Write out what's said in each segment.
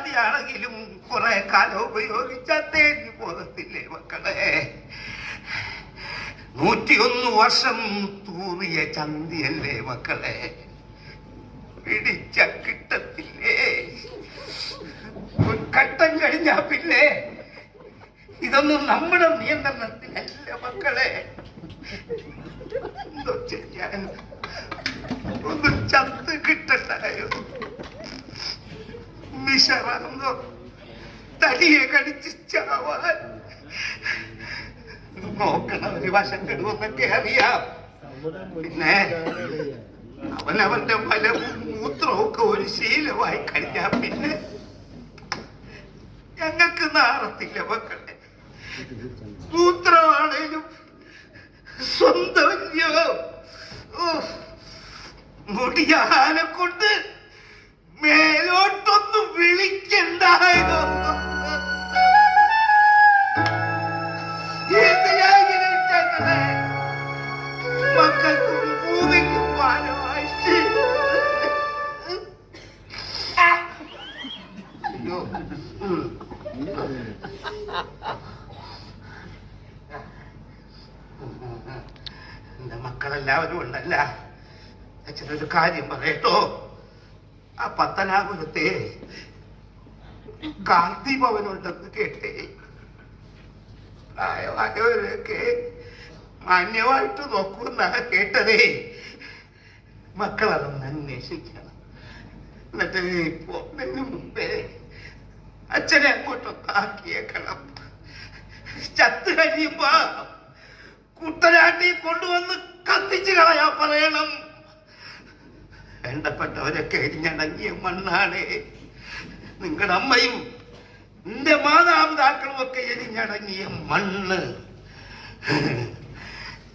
ചന്തിയാണെങ്കിലും കുറെ കാലം ഉപയോഗിച്ചാൽ തേഞ്ഞു പോകത്തില്ലേ മക്കളെ? 101 വർഷം തൂറിയ ചന്തിയല്ലേ മക്കളെ? പിടിച്ച കിട്ടത്തില്ലേ? ഘട്ടം കഴിഞ്ഞാ പിന്നെ ഇതൊന്നും നമ്മുടെ നിയന്ത്രണത്തിലല്ല മക്കളെ. എന്തോ ചെയ്യാൻ, ഒന്ന് ചത്ത് കിട്ടണ്ടായോ? മിഷറാന്നോ തടിയെ കടിച്ച് ചാവാൻ നോക്കണവര് വശം കെടുവെന്നൊക്കെ അറിയാം. പിന്നെ അവനവന്റെ ഫലവും മൂത്രവും ഒക്കെ ഒരു ശീലമായി കഴിഞ്ഞാ പിന്നെ ഞങ്ങൾക്ക് നാറത്തില്ല മക്കളെ. മൂത്രമാണേലും സ്വന്തമല്ലോ. മുടിയാനെ കൊണ്ട് മേലോട്ടൊന്നും വിളിക്കണ്ടായോ? മക്കൾക്കും ഭൂമിക്കും ഭാരമായിട്ട് എന്റെ മക്കളെല്ലാവരും ഉണ്ടല്ല. അച്ഛനൊരു കാര്യം പറയട്ടോ. ആ പത്തനാപുരത്തെ ഗാന്ധി ഭവനുണ്ടെന്ന് കേട്ടേ. പ്രായമായവരൊക്കെ മാന്യമായിട്ട് നോക്കുമെന്നാ കേട്ടതേ. മക്കളതൊന്ന് അന്വേഷിക്കണം. എന്നിട്ട് പോകുന്നതിന് മുമ്പേ അച്ഛനെ അങ്ങോട്ടൊന്ന് ആക്കിയേക്കണം. ചത്ത് കഴിയുമ്പോ കുട്ടനാട്ടി കൊണ്ടുവന്ന് കത്തിച്ചു കളയാ പറയണം. വേണ്ടപ്പെട്ടവരൊക്കെ എരിഞ്ഞടങ്ങിയ മണ്ണാണ്. നിങ്ങളുടെ അമ്മയും നിന്റെ മാതാപിതാക്കളും ഒക്കെ എരിഞ്ഞടങ്ങിയ മണ്ണ്.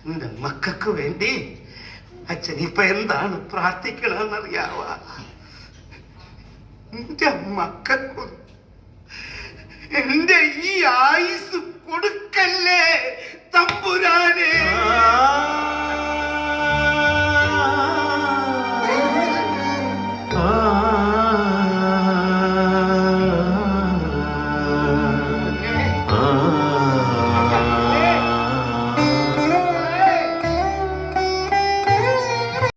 നിന്റെ മക്കൾക്ക് വേണ്ടി അച്ഛൻ ഇപ്പൊ എന്താണ് പ്രാർത്ഥിക്കണമെന്നറിയാവ? എന്റെ മക്കൾക്കും എന്റെ ഈ ആയുസ് കൊടുക്ക